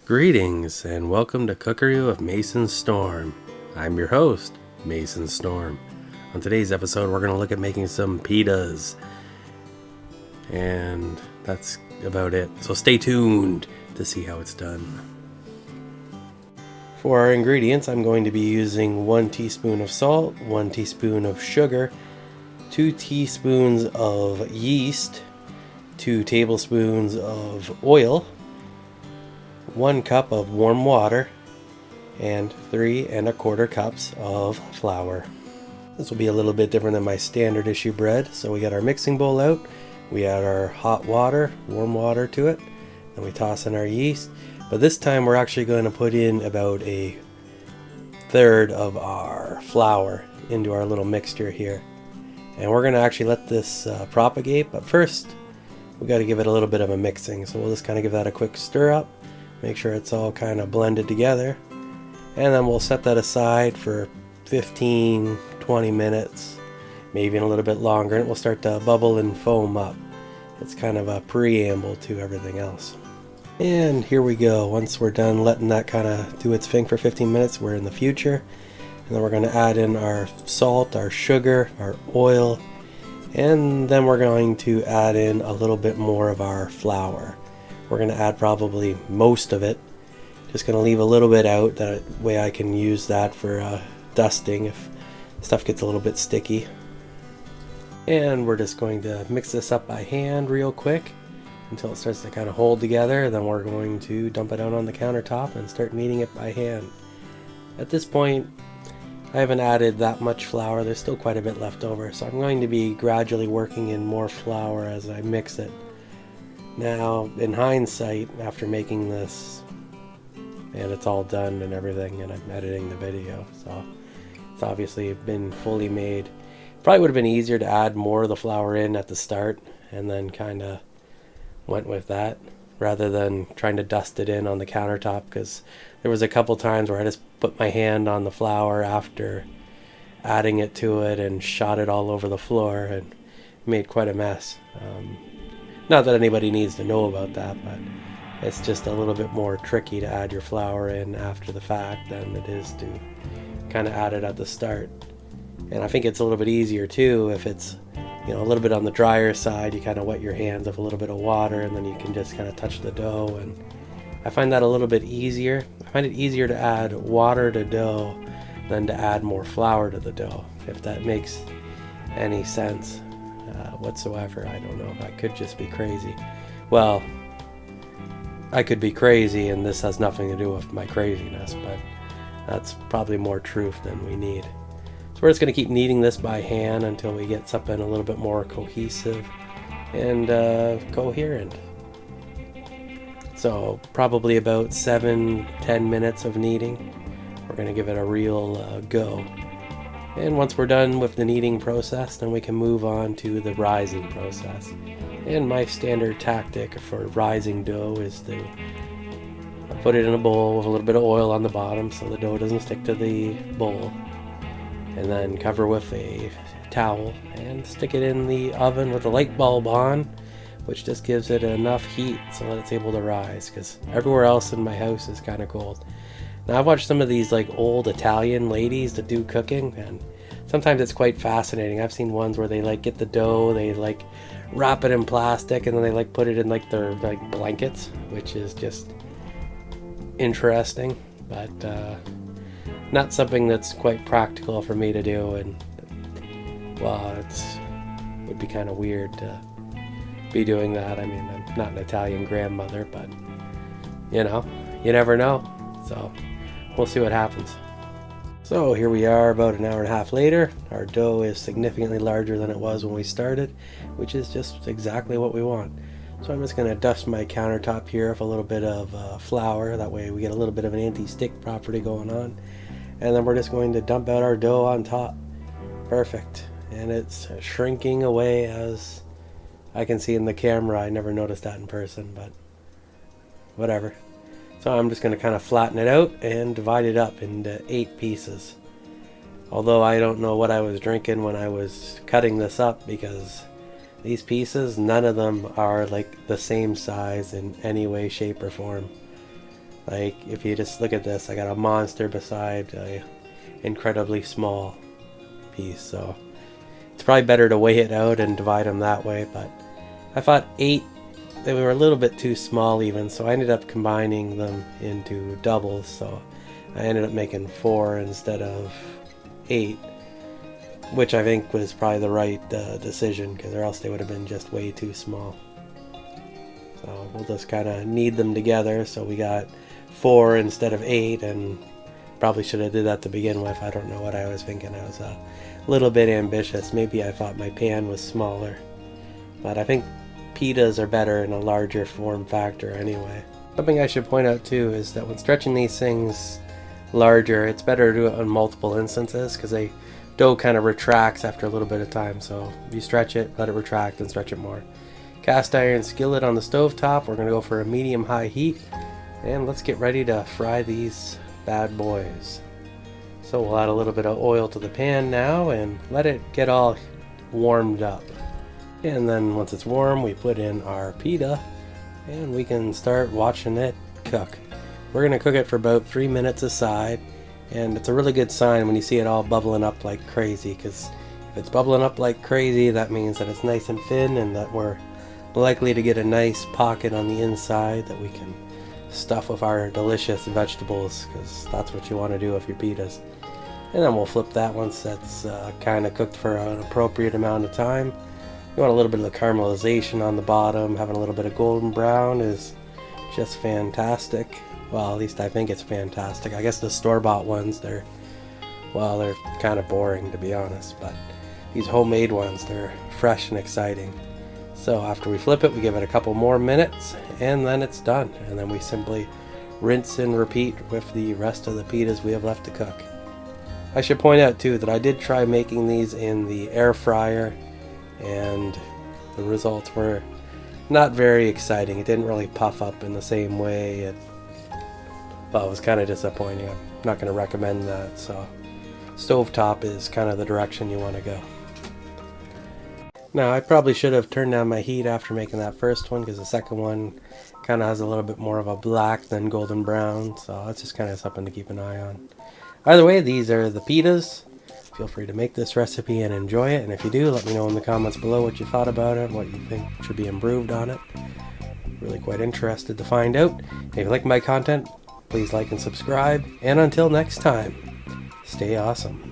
Greetings and welcome to Cookery of Mason Storm. I'm your host, Mason Storm. On today's episode, we're going to look at making some pitas. And that's about it. So stay tuned to see how it's done. For our ingredients, I'm going to be using 1 teaspoon of salt, 1 teaspoon of sugar, 2 teaspoons of yeast, 2 tablespoons of oil, 1 cup of warm water, and 3 1/4 cups of flour. This will be a little bit different than my standard issue bread. So we got our mixing bowl out, we add our hot water, warm water to it, and we toss in our yeast. But this time we're actually going to put in about 1/3 of our flour into our little mixture here. And we're going to actually let this propagate, but first we got to give it a little bit of a mixing. So we'll just kind of give that a quick stir up, make sure it's all kind of blended together, and then we'll set that aside for 15-20 minutes, maybe even a little bit longer, and it will start to bubble and foam up. It's kind of a preamble to everything else. And here we go. Once we're done letting that kind of do its thing for 15 minutes, we're in the future. And then we're going to add in our salt, our sugar, our oil, and then we're going to add in a little bit more of our flour. We're going to add probably most of it. Just going to leave a little bit out, that way I can use that for dusting if stuff gets a little bit sticky. And we're just going to mix this up by hand real quick until it starts to kind of hold together. Then we're going to dump it out on the countertop and start kneading it by hand. At this point, I haven't added that much flour. There's still quite a bit left over, so I'm going to be gradually working in more flour as I mix it. Now, in hindsight, after making this, and it's all done and everything, and I'm editing the video, so it's obviously been fully made. Probably would have been easier to add more of the flour in at the start and then kind of went with that rather than trying to dust it in on the countertop, because there was a couple times where I just put my hand on the flour after adding it to it and shot it all over the floor and made quite a mess. Not that anybody needs to know about that, but it's just a little bit more tricky to add your flour in after the fact than it is to kind of add it at the start. And I think it's a little bit easier too if it's, a little bit on the drier side. You kind of wet your hands with a little bit of water and then you can just kind of touch the dough, and I find that a little bit easier. I find it easier to add water to dough than to add more flour to the dough, if that makes any sense whatsoever. I don't know. I could just be crazy. Well, I could be crazy and this has nothing to do with my craziness, but that's probably more truth than we need. So we're just going to keep kneading this by hand until we get something a little bit more cohesive and coherent. So probably about 7-10 minutes of kneading. We're going to give it a real go. And once we're done with the kneading process, then we can move on to the rising process. And my standard tactic for rising dough is to put it in a bowl with a little bit of oil on the bottom so the dough doesn't stick to the bowl. And then cover with a towel and stick it in the oven with a light bulb on, which just gives it enough heat so that it's able to rise, because everywhere else in my house is kind of cold. Now, I've watched some of these old Italian ladies that do cooking, and sometimes it's quite fascinating. I've seen ones where they get the dough, they wrap it in plastic, and then they put it in their blankets, which is just interesting, but not something that's quite practical for me to do. And well, would be kind of weird to be doing that. I mean, I'm not an Italian grandmother, but you never know. So we'll see what happens. So here we are about an hour and a half later. Our dough is significantly larger than it was when we started, which is just exactly what we want. So I'm just going to dust my countertop here with a little bit of flour. That way we get a little bit of an anti-stick property going on. And then we're just going to dump out our dough on top. Perfect. And it's shrinking away, as I can see in the camera. I never noticed that in person, but whatever. So I'm just going to kind of flatten it out and divide it up into 8 pieces. Although I don't know what I was drinking when I was cutting this up, because these pieces, none of them are the same size in any way, shape, or form. Like, if you just look at this, I got a monster beside a incredibly small piece, so it's probably better to weigh it out and divide them that way. But I thought 8, they were a little bit too small even, so I ended up combining them into doubles, so I ended up making 4 instead of 8, which I think was probably the right decision, because or else they would have been just way too small. So we'll just kind of knead them together, so we got 4 instead of 8, and probably should have did that to begin with. I don't know what I was thinking. I was a little bit ambitious. Maybe I thought my pan was smaller, but I think pitas are better in a larger form factor anyway. Something I should point out too is that when stretching these things larger, it's better to do it on multiple instances, because the dough kind of retracts after a little bit of time. So if you stretch it, let it retract, and stretch it more. Cast iron skillet on the stove top. We're going to go for a medium-high heat, and let's get ready to fry these bad boys. So we'll add a little bit of oil to the pan now and let it get all warmed up. And then once it's warm, we put in our pita and we can start watching it cook. We're going to cook it for about 3 minutes aside, and it's a really good sign when you see it all bubbling up like crazy, because if it's bubbling up like crazy, that means that it's nice and thin and that we're likely to get a nice pocket on the inside that we can stuff with our delicious vegetables, because that's what you want to do with your pitas. And then we'll flip that once that's kind of cooked for an appropriate amount of time. You want a little bit of the caramelization on the bottom. Having a little bit of golden brown is just fantastic. Well, at least I think it's fantastic. I guess the store-bought ones, they're kind of boring, to be honest, but these homemade ones, they're fresh and exciting. So after we flip it, we give it a couple more minutes, and then it's done. And then we simply rinse and repeat with the rest of the pitas we have left to cook. I should point out too that I did try making these in the air fryer, and the results were not very exciting. It didn't really puff up in the same way. Well, it was kind of disappointing. I'm not going to recommend that. So stovetop is kind of the direction you want to go. Now, I probably should have turned down my heat after making that first one, because the second one kind of has a little bit more of a black than golden brown, so that's just kind of something to keep an eye on. Either way, these are the pitas. Feel free to make this recipe and enjoy it, and if you do, let me know in the comments below what you thought about it, what you think should be improved on it. Really quite interested to find out. If you like my content, please like and subscribe, and until next time, stay awesome.